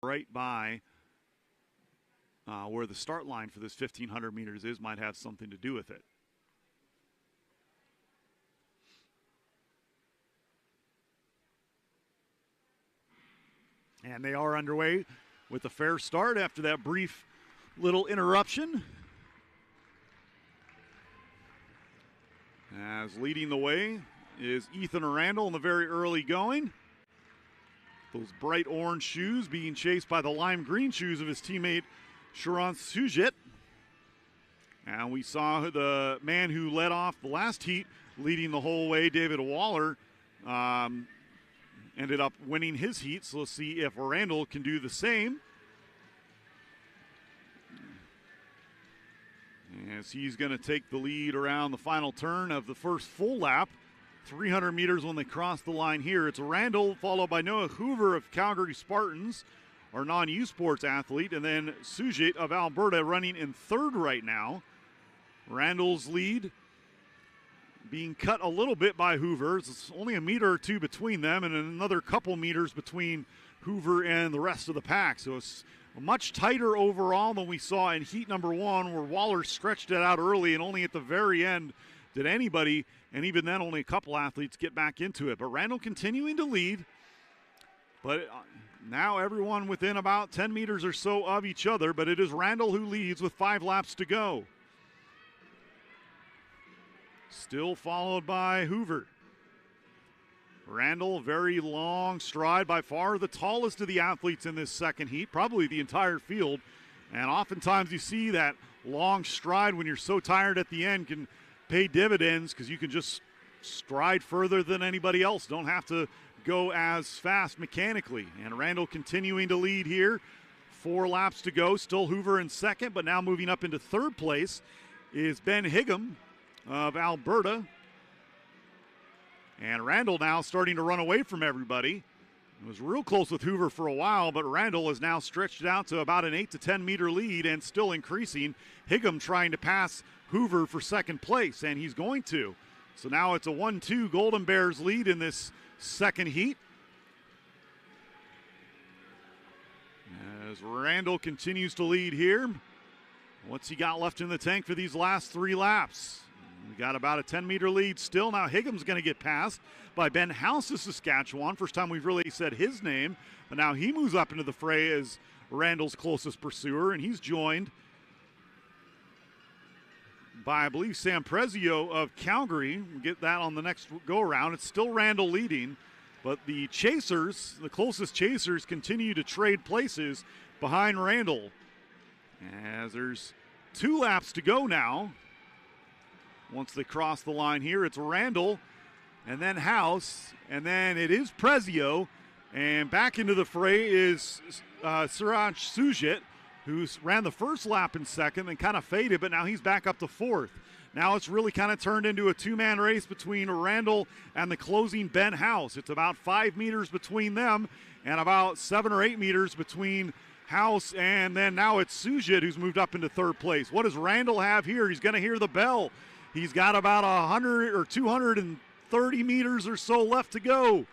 right by where the start line for this 1,500 meters is might have something to do with it. And they are underway with a fair start after that brief little interruption. As leading the way is Ethan Randall in the very early going. Those bright orange shoes being chased by the lime green shoes of his teammate Sharon Sujet. And we saw the man who led off the last heat leading the whole way, David Waller, ended up winning his heat. So let's see if Randall can do the same. As he's going to take the lead around the final turn of the first full lap. 300 meters when they cross the line here. It's Randall, followed by Noah Hoover of Calgary Spartans, our non-U Sports athlete, and then Sujit of Alberta running in third right now. Randall's lead being cut a little bit by Hoover. It's only a meter or two between them and another couple meters between Hoover and the rest of the pack. So it's much tighter overall than we saw in heat number one, where Waller stretched it out early and only at the very end did anybody, and even then only a couple athletes, get back into it. But Randall continuing to lead. But now everyone within about 10 meters or so of each other, but it is Randall who leads with 5 laps to go. Still followed by Hoover. Randall, very long stride, by far the tallest of the athletes in this second heat, probably the entire field. And oftentimes you see that long stride when you're so tired at the end can pay dividends because you can just stride further than anybody else. Don't have to go as fast mechanically. And Randall continuing to lead here. 4 laps to go. Still Hoover in second, but now moving up into third place is Ben Higham of Alberta. And Randall now starting to run away from everybody. It was real close with Hoover for a while, but Randall has now stretched it out to about an 8 to 10 meter lead and still increasing. Higham trying to pass Hoover for second place, and he's going to. So now it's a 1-2 Golden Bears lead in this second heat. As Randall continues to lead here. What's he got left in the tank for these last 3 laps? We got about a 10-meter lead still. Now Higgum's going to get passed by Ben House of Saskatchewan. First time we've really said his name. But now he moves up into the fray as Randall's closest pursuer, and he's joined by, I believe, Sam Prezio of Calgary. We'll get that on the next go-around. It's still Randall leading, but the chasers, the closest chasers, continue to trade places behind Randall. As there's 2 laps to go now. Once they cross the line here, it's Randall and then House, and then it is Prezio. And back into the fray is Siraj Sujit, who ran the first lap in second and kind of faded, but now he's back up to fourth. Now it's really kind of turned into a 2-man race between Randall and the closing Ben House. It's about 5 meters between them and about 7 or 8 meters between House, and then now it's Sujit who's moved up into third place. What does Randall have here? He's going to hear the bell. He's got about 100 or 230 meters or so left to go.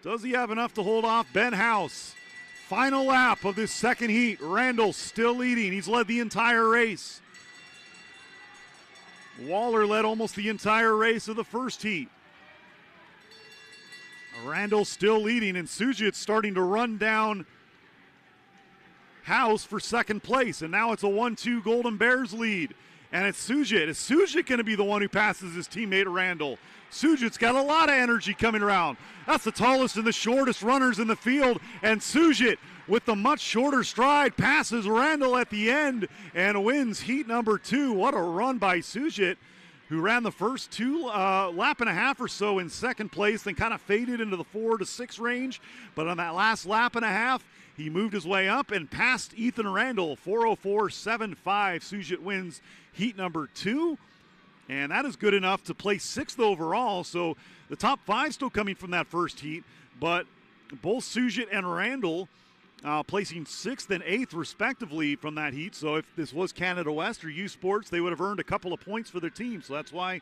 Does he have enough to hold off Ben House? Final lap of this second heat. Randall still leading. He's led the entire race. Waller led almost the entire race of the first heat. Randall still leading, and Sujit's starting to run down House for second place. And now it's a 1-2 Golden Bears lead. And it's Sujit. Is Sujit going to be the one who passes his teammate Randall? Sujit's got a lot of energy coming around. That's the tallest and the shortest runners in the field. And Sujit, with the much shorter stride, passes Randall at the end and wins heat number 2. What a run by Sujit, who ran the first lap and a half or so in second place, then kind of faded into the 4 to 6 range. But on that last lap and a half, he moved his way up and passed Ethan Randall, 4:04.75. Sujit wins heat number 2, and that is good enough to place 6th overall. So the top 5 still coming from that first heat, but both Sujit and Randall placing 6th and 8th respectively from that heat. So if this was Canada West or U Sports, they would have earned a couple of points for their team. So that's why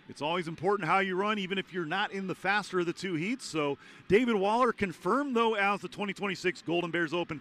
It's always important how you run, even if you're not in the faster of the two heats. So David Waller confirmed, though, as the 2026 Golden Bears Open